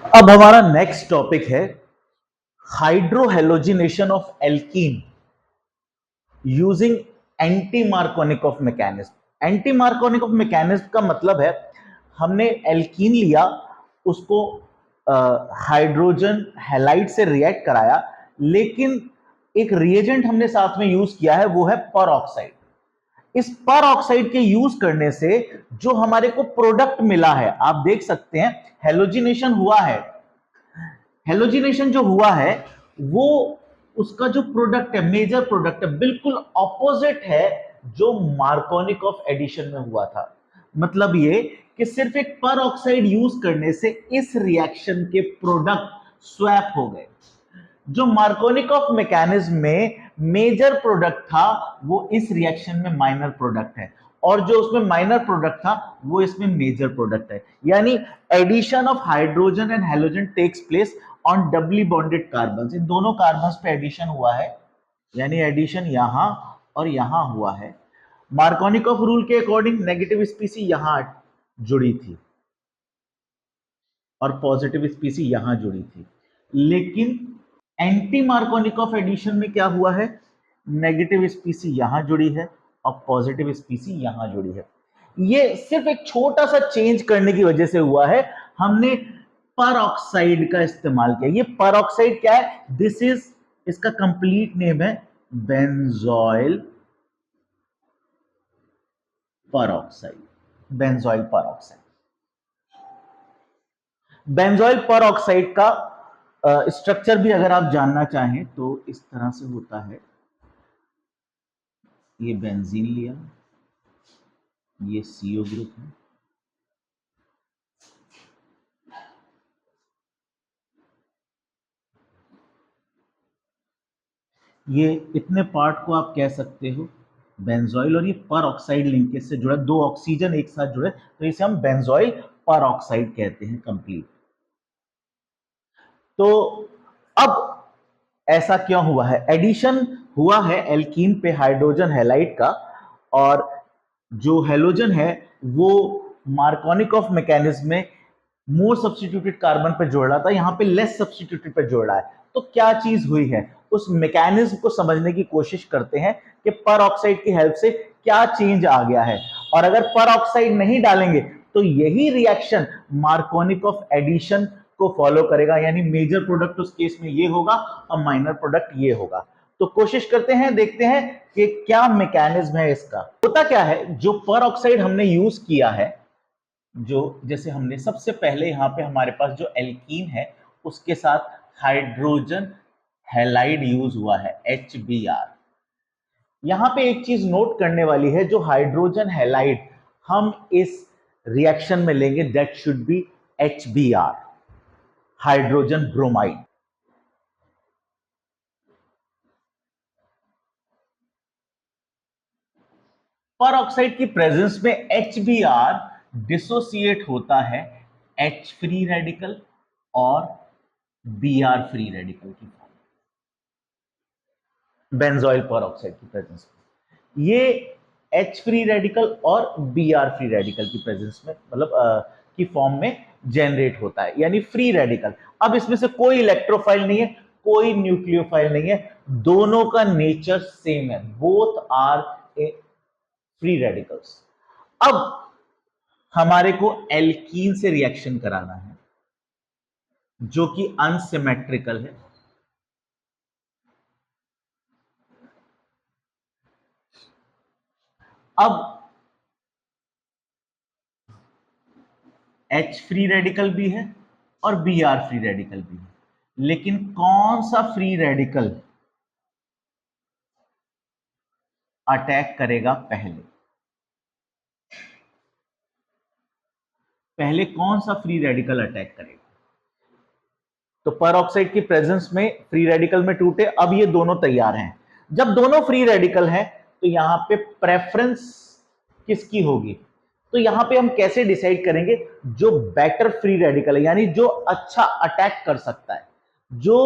अब हमारा next topic है hydrohalogenation of alkene using anti Markovnikov mechanism. Anti Markovnikov mechanism का मतलब है हमने एल्कीन लिया, उसको हाइड्रोजन हैलाइड से रिएक्ट कराया, लेकिन एक रिएजेंट हमने साथ में यूज किया है, वो है पर ऑक्साइड। इस पर ऑक्साइड के यूज करने से जो हमारे को प्रोडक्ट मिला है, आप देख सकते हैं हेलोजिनेशन हुआ है। हेलोजिनेशन जो हुआ है वो उसका जो प्रोडक्ट है, मेजर प्रोडक्ट है, बिल्कुल ऑपोजिट है जो मार्कोनिक ऑफ एडिशन में हुआ था। मतलब ये कि सिर्फ एक पर ऑक्साइड यूज करने से इस रिएक्शन के प्रोडक्ट स्वैप हो गए। जो मार्कोनिक ऑफ मैकेनिज्म में मेजर प्रोडक्ट था वो इस रिएक्शन में माइनर प्रोडक्ट है, और जो उसमें माइनर प्रोडक्ट था वो इसमें मेजर प्रोडक्ट है। यानी addition of hydrogen and halogen takes place on doubly bonded carbon. इन दोनों कार्बन पे एडिशन हुआ है, यानी एडिशन यहां और यहां हुआ है। मार्कोनिक ऑफ रूल के अकॉर्डिंग नेगेटिव स्पीसी यहां जुड़ी थी और पॉजिटिव स्पीसी यहां जुड़ी थी, लेकिन एंटी मार्कोनिक ऑफ एडिशन में क्या हुआ है, नेगेटिव स्पीसी यहां जुड़ी है और पॉजिटिव स्पीसी यहां जुड़ी है। ये सिर्फ एक छोटा सा चेंज करने की वजह से हुआ है, हमने पर ऑक्साइड का इस्तेमाल किया। ये पर ऑक्साइड क्या है, दिस इज, इसका कंप्लीट नेम है बेंजोइल पर ऑक्साइड। बेंजोइल पर ऑक्साइड, बेंजोइल पर ऑक्साइड का स्ट्रक्चर भी अगर आप जानना चाहें तो इस तरह से होता है। ये बेंजीन लिया, ये सीओ ग्रुप है, ये इतने पार्ट को आप कह सकते हो बेंजोइल, और ये पर ऑक्साइड लिंकेज से जुड़ा, दो ऑक्सीजन एक साथ जुड़े तो इसे हम बेंजोइल पर ऑक्साइड कहते हैं कंप्लीट। तो अब ऐसा क्यों हुआ है, एडिशन हुआ है एल्कीन पे हाइड्रोजन हैलाइड का, और जो हेलोजन है वो मार्कोनिक ऑफ मैकेनिज्म में मोर सब्स्टिट्यूटेड कार्बन पे जोड़ रहा था, यहां पे लेस सब्स्टिट्यूटेड पे जोड़ रहा है। तो क्या चीज हुई है, उस मैकेनिज्म को समझने की कोशिश करते हैं कि पर ऑक्साइड की हेल्प से क्या चेंज आ गया है। और अगर पर ऑक्साइड नहीं डालेंगे तो यही रिएक्शन मार्कोनिक ऑफ एडिशन को फॉलो करेगा, यानी मेजर प्रोडक्ट उस केस में ये होगा और माइनर प्रोडक्ट ये होगा। तो कोशिश करते हैं, देखते हैं कि क्या मैकेनिज्म है इसका। होता क्या है, जो पर ऑक्साइड हमने यूज किया है, जो जैसे हमने सबसे पहले यहां पे हमारे पास जो एल्कीन है उसके साथ हाइड्रोजन हैलाइड यूज हुआ है HBr। यहां पे एक चीज नोट करने वाली है, जो हाइड्रोजन हैलाइड हम इस रिएक्शन में लेंगे that should be HBr, hydrogen bromide. पर ऑक्साइड की प्रेजेंस में HBr डिसोसिएट होता है H फ्री रेडिकल और Br फ्री रेडिकल की फॉर्म, बेंजोइल पर ऑक्साइड की प्रेजेंस में ये H फ्री रेडिकल और Br फ्री रेडिकल की प्रेजेंस में, मतलब की फॉर्म में जनरेट होता है, यानी फ्री रेडिकल। अब इसमें से कोई इलेक्ट्रोफाइल नहीं है, कोई न्यूक्लियोफाइल नहीं है, दोनों का नेचर सेम है, बोथ आर फ्री रेडिकल्स। अब हमारे को एल्कीन से रिएक्शन कराना है जो कि अनसिमेट्रिकल है। अब H फ्री रेडिकल भी है और Br फ्री रेडिकल भी है, लेकिन कौन सा फ्री रेडिकल अटैक करेगा पहले, पहले कौन सा फ्री रेडिकल अटैक करेगा। तो पर ऑक्साइड की प्रेजेंस में फ्री रेडिकल में टूटे, अब ये दोनों तैयार हैं। जब दोनों फ्री रेडिकल हैं तो यहां पे प्रेफरेंस किसकी होगी, तो यहां पे हम कैसे डिसाइड करेंगे, जो बेटर फ्री रेडिकल है, यानी जो अच्छा अटैक कर सकता है, जो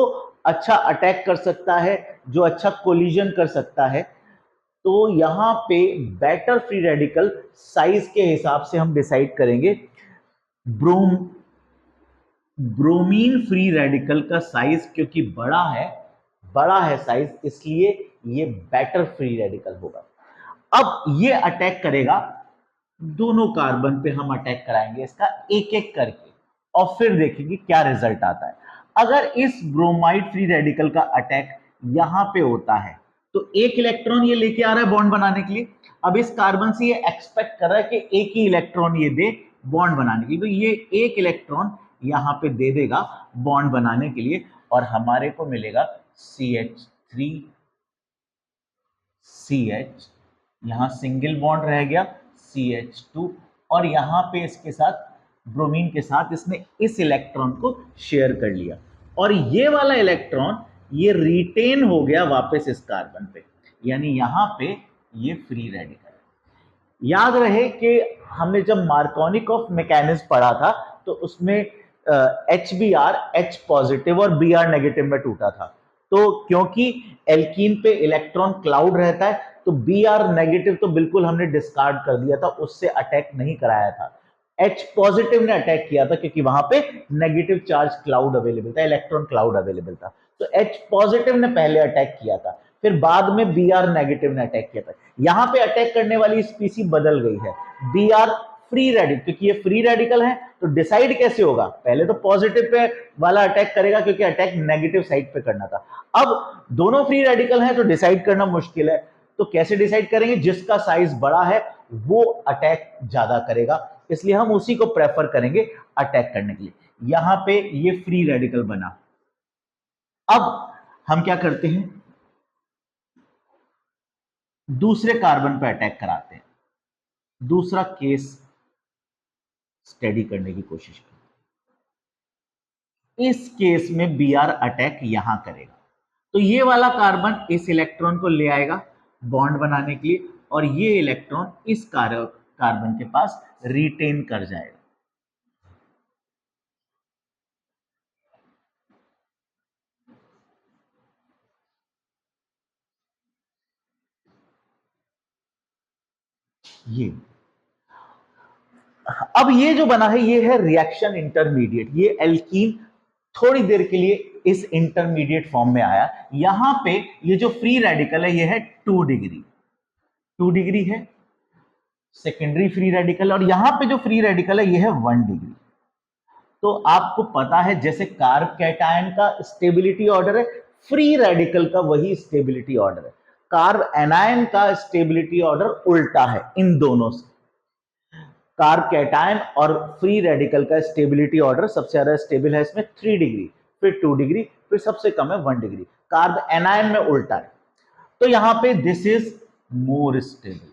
अच्छा अटैक कर सकता है, जो अच्छा कोलिजन कर सकता है, तो यहां पे बेटर फ्री रेडिकल साइज के हिसाब से हम डिसाइड करेंगे। ब्रोम ब्रोमीन फ्री रेडिकल का साइज क्योंकि बड़ा है साइज, इसलिए ये बेटर फ्री रेडिकल होगा। अब ये अटैक करेगा, दोनों कार्बन पे हम अटैक कराएंगे इसका एक एक करके और फिर देखेंगे क्या रिजल्ट आता है। अगर इस ब्रोमाइड फ्री रेडिकल का अटैक यहां पे होता है तो एक इलेक्ट्रॉन ये लेके आ रहा है बॉन्ड बनाने के लिए। अब इस कार्बन से ये एक्सपेक्ट कर रहा है कि एक ही इलेक्ट्रॉन ये दे बॉन्ड बनाने के लिए, तो ये एक इलेक्ट्रॉन यहां पे दे देगा बॉन्ड बनाने के लिए और हमारे को मिलेगा CH3 CH, यहां सिंगल बॉन्ड रह गया CH2 और यहां पे इसके साथ ब्रोमीन के साथ इसने इस इलेक्ट्रॉन को शेयर कर लिया और ये वाला इलेक्ट्रॉन ये रिटेन हो गया वापस इस कार्बन पे, यानी यहां पे ये फ्री रेडिकल है। याद रहे कि हमने जब मार्कोनिकॉफ मैकेनिज्म पढ़ा था तो उसमें HBr H पॉजिटिव और Br नेगेटिव में टूटा था। तो क्योंकि एल्कीन पे इलेक्ट्रॉन क्लाउड रहता है तो Br नेगेटिव तो बिल्कुल हमने डिस्कार्ड कर दिया था, उससे अटैक नहीं कराया था। H पॉजिटिव ने अटैक किया था क्योंकि वहां पे नेगेटिव चार्ज क्लाउड अवेलेबल था, इलेक्ट्रॉन क्लाउड अवेलेबल था। तो H पॉजिटिव ने पहले अटैक किया था, फिर बाद में Br नेगेटिव ने अटैक किया था। यहां पे अटैक करने वाली स्पीसी बदल गई है, Br फ्री रेडिकल, क्योंकि ये फ्री रेडिकल है तो डिसाइड कैसे होगा, पहले तो पॉजिटिव पे वाला अटैक करेगा क्योंकि अटैक नेगेटिव साइड पे करना था। अब दोनों फ्री रेडिकल हैं तो डिसाइड करना मुश्किल है, तो कैसे डिसाइड करेंगे, जिसका साइज बड़ा है वो अटैक ज्यादा करेगा, इसलिए हम उसी को प्रेफर करेंगे अटैक करने के लिए। यहां पे ये फ्री रेडिकल बना। अब हम क्या करते हैं, दूसरे कार्बन पे अटैक कराते हैं, दूसरा केस स्टडी करने की कोशिश करें। इस केस में Br अटैक यहां करेगा तो ये वाला कार्बन इस इलेक्ट्रॉन को ले आएगा बॉन्ड बनाने के लिए और ये इलेक्ट्रॉन इस कार्बन के पास रिटेन कर जाएगा। ये अब ये जो बना है ये है रिएक्शन इंटरमीडिएट, ये एल्कीन थोड़ी देर के लिए इस इंटरमीडिएट फॉर्म में आया। यहां पे ये जो फ्री रेडिकल है ये है 2 डिग्री, 2 डिग्री है सेकेंडरी फ्री रेडिकल, और यहां पे जो फ्री रेडिकल है ये है 1 डिग्री। तो आपको पता है जैसे कार्ब कैटायन का स्टेबिलिटी ऑर्डर है, फ्री रेडिकल का वही स्टेबिलिटी ऑर्डर है। कार्ब एनायन का स्टेबिलिटी ऑर्डर उल्टा है इन दोनों से। कार्ब कैटायन और फ्री रेडिकल का स्टेबिलिटी ऑर्डर सबसे ज्यादा स्टेबल है इसमें 3 डिग्री, फिर 2 डिग्री, फिर सबसे कम है 1 डिग्री। कार्ब एनायन में उल्टा है। तो यहां पे this is more stable,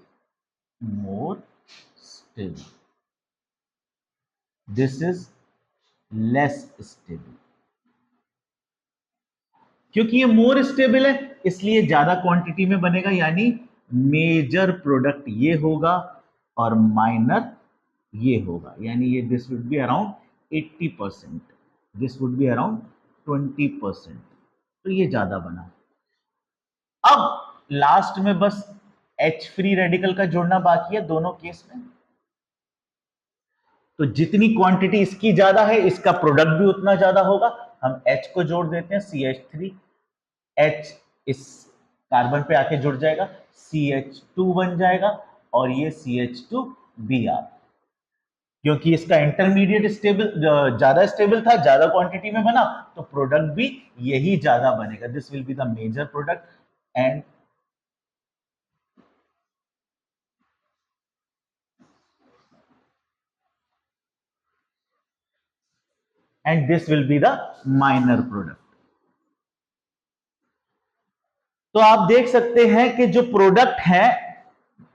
more stable, this is less stable. क्योंकि ये मोर स्टेबल है इसलिए ज्यादा क्वांटिटी में बनेगा, यानी मेजर प्रोडक्ट ये होगा और माइनर ये होगा, यानी ये this would be around 80%, this would be around 20%, तो ये ज्यादा बना। अब लास्ट में बस H फ्री रेडिकल का जोड़ना बाकी है दोनों केस में। तो जितनी क्वांटिटी इसकी ज्यादा है इसका प्रोडक्ट भी उतना ज्यादा होगा। हम H को जोड़ देते हैं CH3, H इस कार्बन पे आके जुड़ जाएगा, CH2 बन जाएगा और ये CH2Br। क्योंकि इसका इंटरमीडिएट स्टेबल ज्यादा स्टेबल था, ज्यादा क्वांटिटी में बना, तो प्रोडक्ट भी यही ज्यादा बनेगा। This will be the major product and this will be the minor product. तो आप देख सकते हैं कि जो प्रोडक्ट है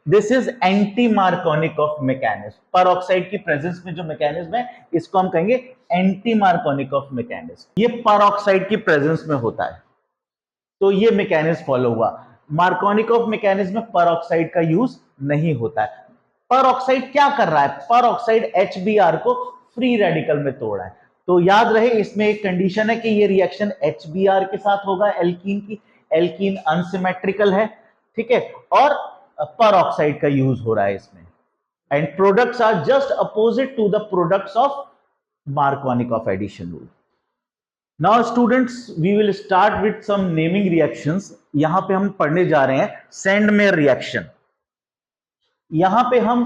this is anti Markovnikov of mechanism. Peroxide की प्रेजेंस में जो मैकेनिज्म है इसको हम कहेंगे एंटी मार्कोनिक ऑफ मैकेनिज्म। ये परऑक्साइड की प्रेजेंस में होता है तो ये मैकेनिज्म फॉलो हुआ। मार्कोनिक ऑफ मैकेनिज्म में परऑक्साइड का यूज नहीं होता है। परऑक्साइड क्या कर रहा है, परऑक्साइड HBr को फ्री रेडिकल में तोड़ रहा है। तो याद रहे इसमें एक कंडीशन है कि ये रिएक्शन HBr के साथ होगा एल्कीन की, एल्कीन अनसिमेट्रिकल है, ठीक है, और परऑक्साइड का यूज हो रहा है इसमें, and products are just opposite to the products of Markovnikov of addition rule. Now students, we will start with some naming reactions. यहां पे हम पढ़ने जा रहे हैं Sandmeyer reaction. यहां पे हम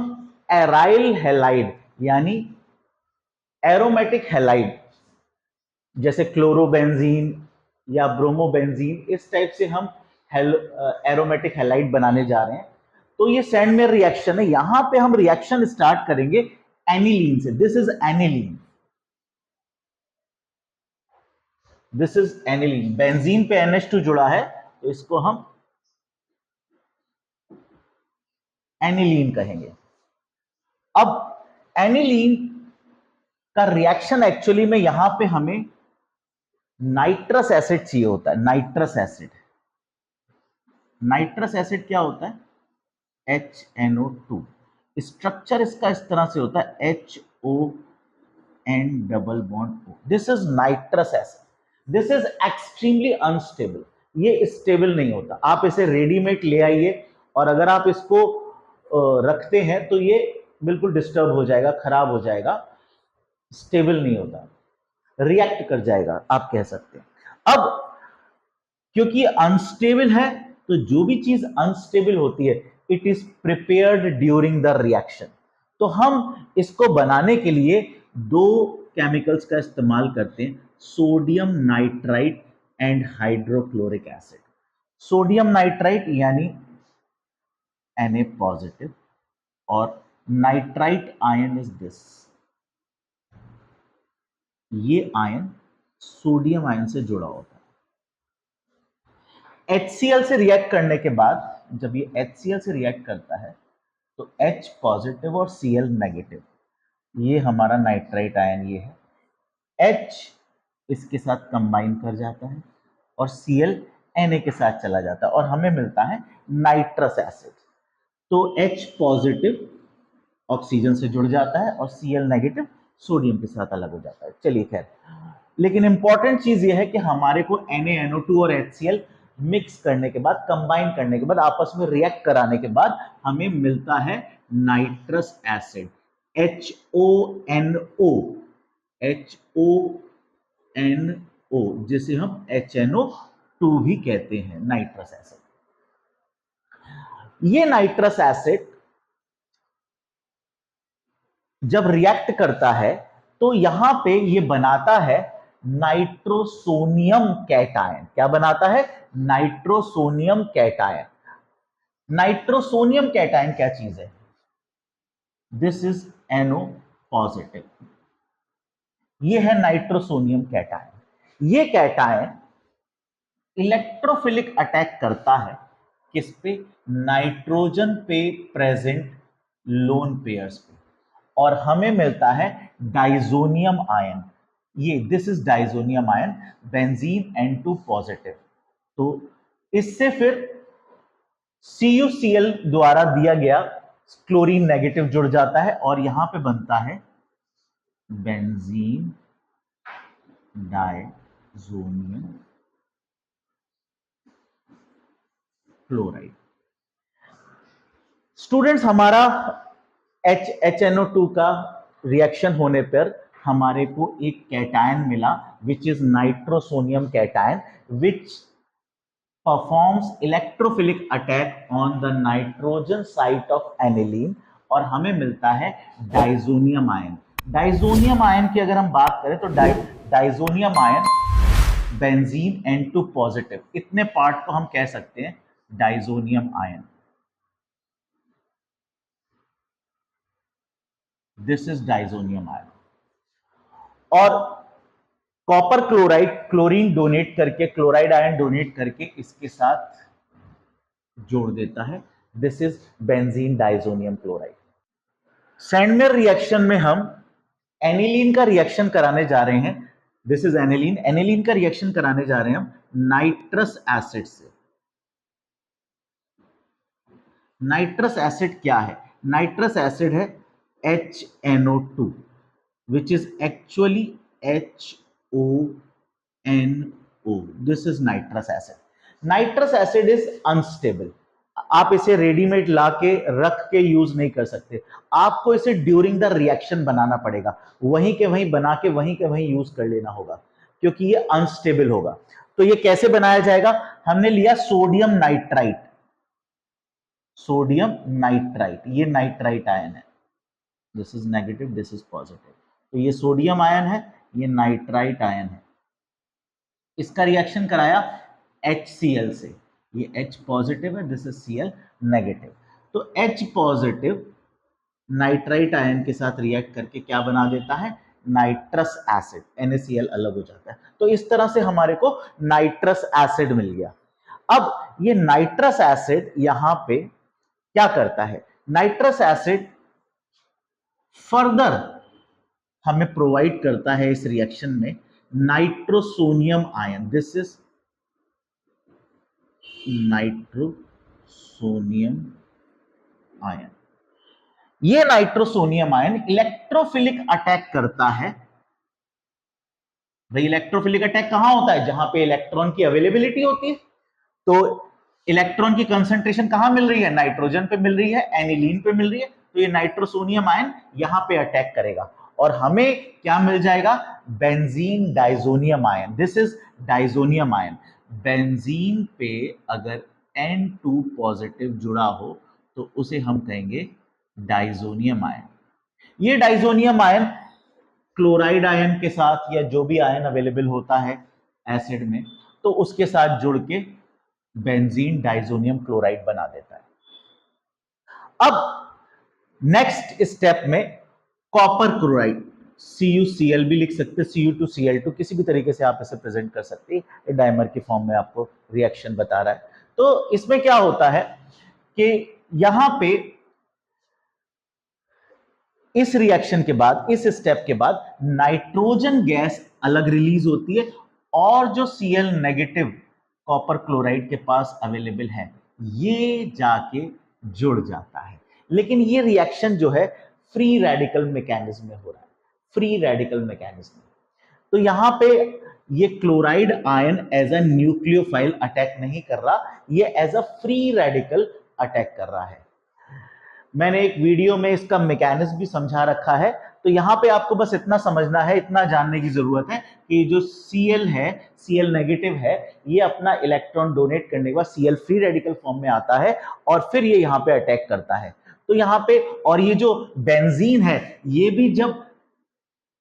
एराइल हैलाइड यानी एरोमेटिक हैलाइड जैसे क्लोरोबेंजीन या ब्रोमोबेंजीन, इस टाइप से हम एरोमेटिक हैलाइड बनाने जा रहे हैं. तो ये सैंडमेयर रिएक्शन है. यहां पे हम रिएक्शन स्टार्ट करेंगे एनिलीन से. This is aniline. This is aniline. Benzene पे NH2 जुड़ा है तो इसको हम एनिलीन कहेंगे. अब एनिलीन का रिएक्शन एक्चुअली में यहां पे हमें नाइट्रस एसिड चाहिए होता है. Nitrous acid. नाइट्रस एसिड क्या होता है? HNO2. स्ट्रक्चर इसका इस तरह से होता है HON double bond O. This is nitrous acid. This is extremely unstable. ये स्टेबल नहीं होता. आप इसे रेडीमेड ले आइए और अगर आप इसको रखते हैं तो ये बिल्कुल डिस्टर्ब हो जाएगा, खराब हो जाएगा, स्टेबल नहीं होता, रिएक्ट कर जाएगा, आप कह सकते हैं. अब क्योंकि अनस्टेबल है तो जो भी चीज अनस्टेबल होती है it is prepared during the reaction. तो हम इसको बनाने के लिए दो केमिकल्स का इस्तेमाल करते हैं, sodium nitrite and hydrochloric acid. Sodium nitrite यानी Na पॉजिटिव और नाइट्राइट आयन इज दिस. ये आयन सोडियम आयन से जुड़ा होता है. HCl से रिएक्ट करने के बाद जब ये HCl से रिएक्ट करता है तो H पॉजिटिव और Cl नेगेटिव, ये हमारा नाइट्राइट आयन ये है. H इसके साथ कंबाइन कर जाता है और Cl Na के साथ चला जाता है और हमें मिलता है नाइट्रस एसिड. तो H पॉजिटिव ऑक्सीजन से जुड़ जाता है और Cl नेगेटिव सोडियम के साथ अलग हो जाता है. चलिए खैर, लेकिन इंपॉर्टेंट चीज ये है कि हमारे को NaNO2 और HCl मिक्स करने के बाद, कंबाइन करने के बाद, आपस में रिएक्ट कराने के बाद हमें मिलता है नाइट्रस एसिड HONO. HONO जिसे हम HNO2 भी कहते हैं, नाइट्रस एसिड. ये नाइट्रस एसिड जब रिएक्ट करता है तो यहां पे ये बनाता है नाइट्रोसोनियम कैटायन. क्या बनाता है? Nitrosonium cation. नाइट्रोसोनियम कैटायन क्या चीज है? This is NO positive. ये है नाइट्रोसोनियम कैटायन. ये कैटायन इलेक्ट्रोफिलिक अटैक करता है किस पे? नाइट्रोजन पे प्रेजेंट लोन पेयर्स पे, और हमें मिलता है डाइजोनियम आयन. ये this is diazonium ion, benzene N2 positive. तो इससे फिर CuCl द्वारा दिया गया क्लोरीन नेगेटिव जुड़ जाता है और यहां पे बनता है बेंजीन डाइजोनियम क्लोराइड. स्टूडेंट्स, हमारा HNO2 का रिएक्शन होने पर हमारे को एक कैटायन मिला which is nitrosonium cation which performs electrophilic attack on the nitrogen site of aniline और हमें मिलता है डाइजोनियम आयन. डाइजोनियम आयन की अगर हम बात करें तो diazonium ion benzene N2 positive, इतने पार्ट को हम कह सकते हैं diazonium ion. This is diazonium ion. और कॉपर क्लोराइड क्लोरीन डोनेट करके, क्लोराइड आयन डोनेट करके इसके साथ जोड़ देता है. This is benzene diazonium chloride. Sandmeyer reaction में हम एनिलीन का रिएक्शन कराने जा रहे हैं. This is aniline. एनिलीन का रिएक्शन कराने जा रहे हैं हम नाइट्रस एसिड से. नाइट्रस एसिड क्या है? नाइट्रस एसिड है HNO2 which is actually HONO. This is nitrous acid. Nitrous acid is unstable. आप इसे रेडीमेड लाके रख के यूज नहीं कर सकते, आपको इसे ड्यूरिंग द रिएक्शन बनाना पड़ेगा, वहीं के वहीं बना के वहीं के वहीं यूज कर लेना होगा, क्योंकि ये अनस्टेबल होगा। तो ये कैसे बनाया जाएगा? हमने लिया सोडियम नाइट्राइट, सोडियम नाइट्राइट, ये नाइट्राइट आयन है, this is negative, this is positive, तो ये सोडियम आयन है, ये नाइट्राइट आयन है। इसका रिएक्शन कराया HCl से, ये H पॉजिटिव है, दिस इज Cl नेगेटिव। तो H पॉजिटिव नाइट्राइट आयन के साथ रिएक्ट करके क्या बना देता है? नाइट्रस एसिड, NaCl अलग हो जाता है। तो इस तरह से हमारे को नाइट्रस एसिड मिल गया। अब ये नाइट्रस एसिड यहां पे क्या करता है? नाइट्रस एसिड फर्दर हमें प्रोवाइड करता है इस रिएक्शन में nitrosonium ion, this is nitrosonium ion. ये नाइट्रोसोनियम आयन इलेक्ट्रोफिलिक अटैक करता है। भाई इलेक्ट्रोफिलिक अटैक कहां होता है? जहां पे इलेक्ट्रॉन की अवेलेबिलिटी होती है। तो इलेक्ट्रॉन की कंसंट्रेशन कहां मिल रही है? नाइट्रोजन पे मिल रही है, एनिलीन पे मिल रही है, तो ये नाइट्रोसोनियम आयन यहां पे अटैक करेगा और हमें क्या मिल जाएगा? Benzene diazonium ion, this is diazonium ion. Benzene पे अगर N2 पॉजिटिव जुड़ा हो तो उसे हम कहेंगे डाइजोनियम आयन। ये डाइजोनियम आयन क्लोराइड आयन के साथ या जो भी आयन अवेलेबल होता है एसिड में, तो उसके साथ जुड़ के बेंजीन डाइजोनियम क्लोराइड बना देता है। अब नेक्स्ट स्टेप में कॉपर क्लोराइड, CuCl भी लिख सकते हैं, Cu2Cl2, किसी भी तरीके से आप इसे प्रेजेंट कर सकते हैं, डाइमर की फॉर्म में आपको रिएक्शन बता रहा है। तो इसमें क्या होता है कि यहां पे इस रिएक्शन के बाद, इस स्टेप के बाद नाइट्रोजन गैस अलग रिलीज होती है और जो Cl नेगेटिव कॉपर क्लोराइड के पास अवेलेबल है ये जाके जुड़ जाता है। लेकिन ये रिएक्शन जो है फ्री रेडिकल मैकेनिज्म में हो रहा है, फ्री रेडिकल मैकेनिज्म। तो यहां पे ये chloride ion as a nucleophile attack नहीं कर रहा, ये as a free radical attack कर रहा है। मैंने एक वीडियो में इसका मैकेनिज्म भी समझा रखा है, तो यहां पे आपको बस इतना समझना है, इतना जानने की जरूरत है कि जो Cl है, Cl नेगेटिव है, ये अपना इलेक्ट्रॉन डोनेट करने के बाद Cl फ्री रेडिकल फॉर्म में आता है और फिर ये यहां पे अटैक करता है। तो यहां पे, और ये जो बेंजीन है ये भी जब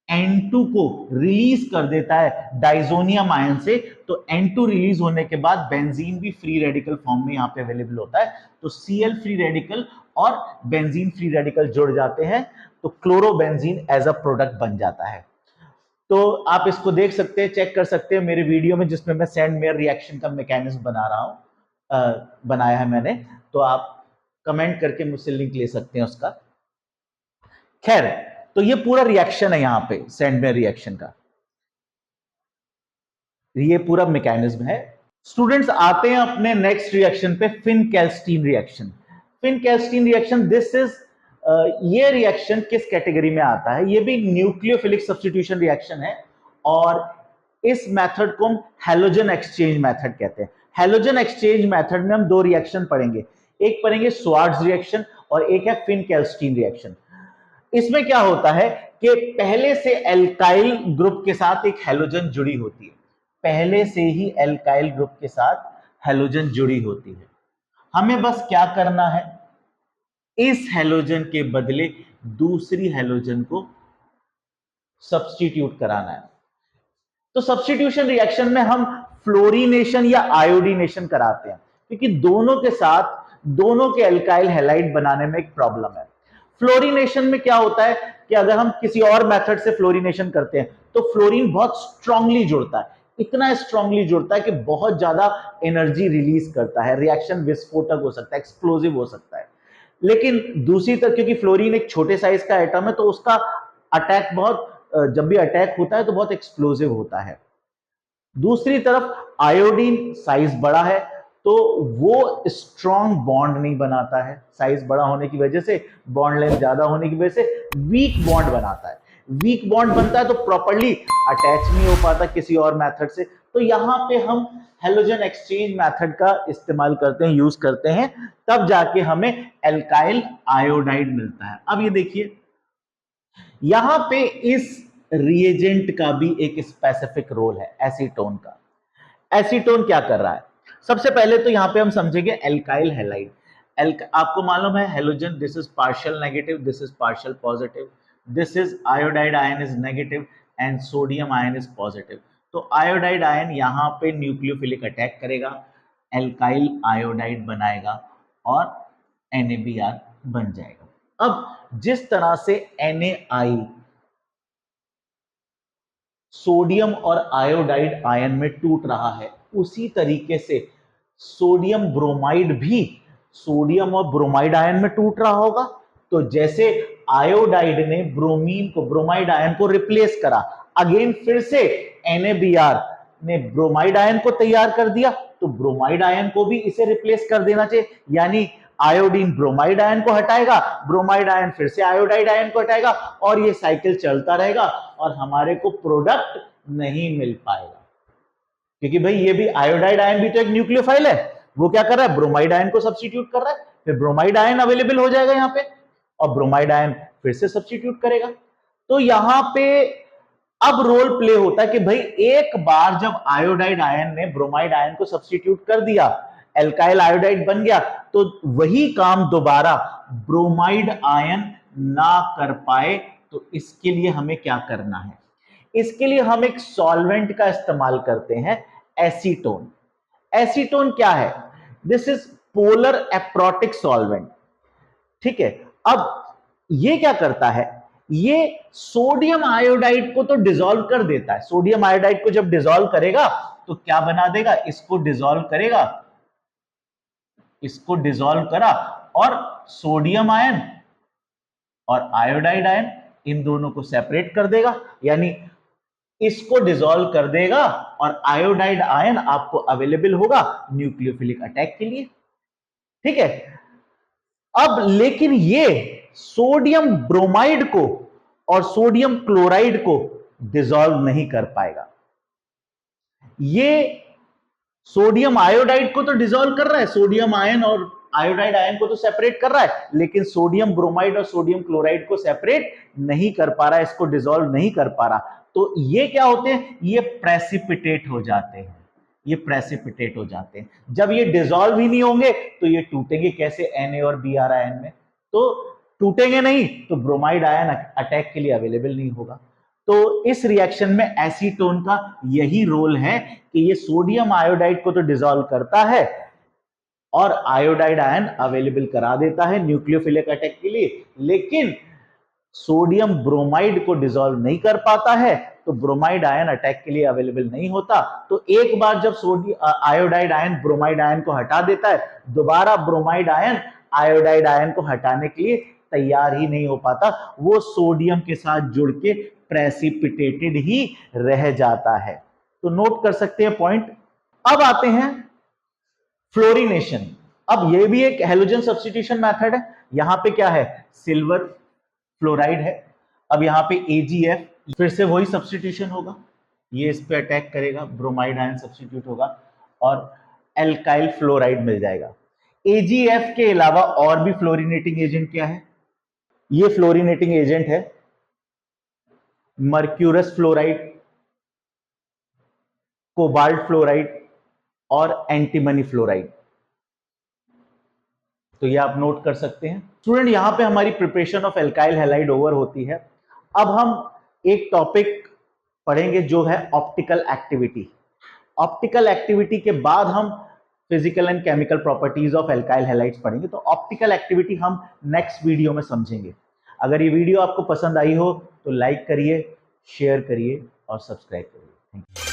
N2 को रिलीज कर देता है डाइजोनियम आयन से, तो N2 रिलीज होने के बाद बेंजीन भी फ्री रेडिकल फॉर्म में यहां पे अवेलेबल होता है, तो Cl फ्री रेडिकल और बेंजीन फ्री रेडिकल जुड़ जाते हैं, तो क्लोरोबेंजीन एज अ प्रोडक्ट बन जाता है। तो आप इसको देख सकते हैं, चेक कर सकते हैं मेरे वीडियो में जिसमें मैं सैंड मेयर रिएक्शन का मैकेनिज्म बना रहा हूं, बनाया है मैंने, तो आप कमेंट करके मुझसे लिंक ले सकते हैं उसका। खैर, तो ये पूरा रिएक्शन है यहां पे सैंड मेयर रिएक्शन का, ये पूरा मैकेनिज्म है। स्टूडेंट्स आते हैं अपने नेक्स्ट रिएक्शन पे, फिन-कैल्स्टीन रिएक्शन। फिन-कैल्स्टीन रिएक्शन, दिस इज ये रिएक्शन किस कैटेगरी में आता है? ये भी न्यूक्लियोफिलिक सब्स्टिट्यूशन रिएक्शन है और इस मेथड को हम हैलोजन एक्सचेंज मेथड कहते हैं। हैलोजन एक्सचेंज मेथड में हम दो रिएक्शन पढ़ेंगे, एक पढ़ेंगे स्वार्ट्ज रिएक्शन और एक है फिन-कैल्स्टीन रिएक्शन। इसमें क्या होता है कि पहले से एल्काइल ग्रुप के साथ एक हैलोजन जुड़ी होती है, पहले से ही एल्काइल ग्रुप के साथ हैलोजन जुड़ी होती है। हमें बस क्या करना है, इस हैलोजन के बदले दूसरी हैलोजन को सब्स्टिट्यूट कराना है। तो सब्स्टिट्यूशन रिएक्शन में हम फ्लोरीनेशन या आयोडीनेशन कराते हैं, क्योंकि दोनों के साथ दोनों के एल्काइल हैलाइड बनाने में एक प्रॉब्लम है। फ्लोरीनेशन में क्या होता है कि अगर हम किसी और मेथड से फ्लोरीनेशन करते हैं तो फ्लोरीन बहुत स्ट्रांगली जुड़ता है, इतना स्ट्रांगली जुड़ता है कि बहुत ज्यादा एनर्जी रिलीज करता है, रिएक्शन विस्फोटक हो सकता है, एक्सप्लोजिव हो सकता है। लेकिन दूसरी तरफ क्योंकि फ्लोरीन एक छोटे साइज का एटम है तो उसका अटैक बहुत, जब भी अटैक होता है तो बहुत एक्सप्लोजिव होता है। दूसरी तरफ आयोडीन साइज बड़ा है तो वो स्ट्रॉन्ग बॉन्ड नहीं बनाता है, साइज बड़ा होने की वजह से, बॉन्ड लेंथ ज्यादा होने की वजह से वीक बॉन्ड बनाता है। वीक बॉन्ड बनता है तो प्रॉपर्ली अटैच नहीं हो पाता किसी और मेथड से। तो यहां पे हम हेलोजन एक्सचेंज मेथड का इस्तेमाल करते हैं, यूज करते हैं, तब जाके हमें एल्काइल आयोडाइड मिलता है। अब ये देखिए यहां पे इस रिएजेंट का भी एक स्पेसिफिक रोल है एसीटोन का। एसीटोन क्या कर रहा है? सबसे पहले तो यहां पे हम समझेंगे एल्काइल हैलाइड। आपको मालूम है halogen, this is partial negative, this is partial positive, this is iodide ion is negative and sodium ion is positive. तो आयोडाइड आयन यहां पे न्यूक्लियोफिलिक अटैक करेगा, एल्काइल आयोडाइड बनाएगा और NaBr बन जाएगा। अब जिस तरह से NaI सोडियम और आयोडाइड आयन में टूट रहा है, उसी तरीके से सोडियम ब्रोमाइड भी सोडियम और ब्रोमाइड आयन में टूट रहा होगा। तो जैसे आयोडाइड ने ब्रोमीन को, ब्रोमाइड आयन को रिप्लेस करा, अगेन फिर से NaBr ने ब्रोमाइड आयन को तैयार कर दिया, तो ब्रोमाइड आयन को भी इसे रिप्लेस कर देना चाहिए। यानी आयोडीन ब्रोमाइड आयन को हटाएगा, ब्रोमाइड आयन फिर से आयोडाइड आयन को हटाएगा, और ये साइकिल चलता रहेगा और हमारे को प्रोडक्ट नहीं मिल पाएगा। क्योंकि भाई ये भी आयोडाइड आयन भी तो एक न्यूक्लियोफाइल है, वो क्या कर रहा है? ब्रोमाइड आयन को सब्स्टिट्यूट कर रहा है, फिर ब्रोमाइड आयन अवेलेबल हो जाएगा यहां पे और ब्रोमाइड आयन फिर से सब्स्टिट्यूट करेगा। तो यहां पे अब रोल प्ले होता है कि भाई एक बार जब आयोडाइड आयन ने ब्रोमाइड आयन को सब्स्टिट्यूट कर दिया, एल्काइल आयोडाइड बन गया, तो वही काम दोबारा ब्रोमाइड आयन ना कर पाए, तो इसके लिए हमें क्या करना है? इसके लिए हम एक सॉल्वेंट का इस्तेमाल करते हैं, एसीटोन। एसीटोन क्या है? This is polar aprotic solvent. ठीक है, अब ये क्या करता है? ये सोडियम आयोडाइड को तो डिसॉल्व कर देता है। सोडियम आयोडाइड को जब डिसॉल्व करेगा तो क्या बना देगा? इसको डिसॉल्व करेगा, इसको डिसॉल्व करा और सोडियम आयन और आयोडाइड आयन इन दोनों को सेपरेट कर देगा, यानी इसको डिसॉल्व कर देगा और आयोडाइड आयन आपको अवेलेबल होगा न्यूक्लियोफिलिक अटैक के लिए। ठीक है, अब लेकिन ये सोडियम ब्रोमाइड को और सोडियम क्लोराइड को डिसॉल्व नहीं कर पाएगा। ये सोडियम आयोडाइड को तो डिसॉल्व कर रहा है, सोडियम आयन और आयोडाइड आयन को तो सेपरेट कर रहा है, लेकिन सोडियम ब्रोमाइड और सोडियम क्लोराइड को सेपरेट नहीं कर पा रहा है, इसको डिसॉल्व नहीं कर पा रहा। तो ये क्या होते हैं? ये प्रेसिपिटेट हो जाते हैं, ये प्रेसिपिटेट हो जाते हैं। जब ये डिसॉल्व ही नहीं होंगे तो ये टूटेंगे कैसे? Na और Br आयन में तो टूटेंगे नहीं, तो ब्रोमाइड आयन अटैक के लिए अवेलेबल नहीं होगा। तो इस रिएक्शन में एसीटोन का यही रोल है कि ये सोडियम आयोडाइड को तो डिसॉल्व करता है और आयोडाइड आयन अवेलेबल करा देता है न्यूक्लियोफिलिक अटैक के लिए, लेकिन सोडियम ब्रोमाइड को डिसॉल्व नहीं कर पाता है, तो ब्रोमाइड आयन अटैक के लिए अवेलेबल नहीं होता। तो एक बार जब आयोडाइड आयन ब्रोमाइड आयन को हटा देता है, दोबारा ब्रोमाइड आयन आयोडाइड आयन को हटाने के लिए तैयार ही नहीं हो पाता, वो सोडियम के साथ जुड़ के प्रेसिपिटेटेड ही रह जाता है। तो नोट कर सकते हैं पॉइंट। अब आते हैं फ्लोरिनेशन। अब ये भी एक हेलोजन सब्स्टिट्यूशन मेथड है। यहां पे क्या है? सिल्वर फ्लोराइड है। अब यहां पे AgF, फिर से वही सब्स्टिट्यूशन होगा, ये इस पे अटैक करेगा, ब्रोमाइड आयन सब्स्टिट्यूट होगा और एल्काइल फ्लोराइड मिल जाएगा। AgF के अलावा और भी फ्लोरिनेटिंग एजेंट क्या है? ये फ्लोरिनेटिंग एजेंट है मर्क्यूरस फ्लोराइड, कोबाल्ट फ्लोराइड और एंटीमनी फ्लोराइड। तो ये आप नोट कर सकते हैं। स्टूडेंट, यहां पे हमारी preparation of alkyl halide over होती है। अब हम एक टॉपिक पढ़ेंगे जो है ऑप्टिकल एक्टिविटी। ऑप्टिकल एक्टिविटी के बाद हम physical and chemical properties of alkyl halides पढ़ेंगे। तो ऑप्टिकल एक्टिविटी हम नेक्स्ट वीडियो में समझेंगे। अगर ये वीडियो आपको पसंद आई हो तो लाइक करिए, शेयर करिए और सब्सक्राइब करिए। Thank you.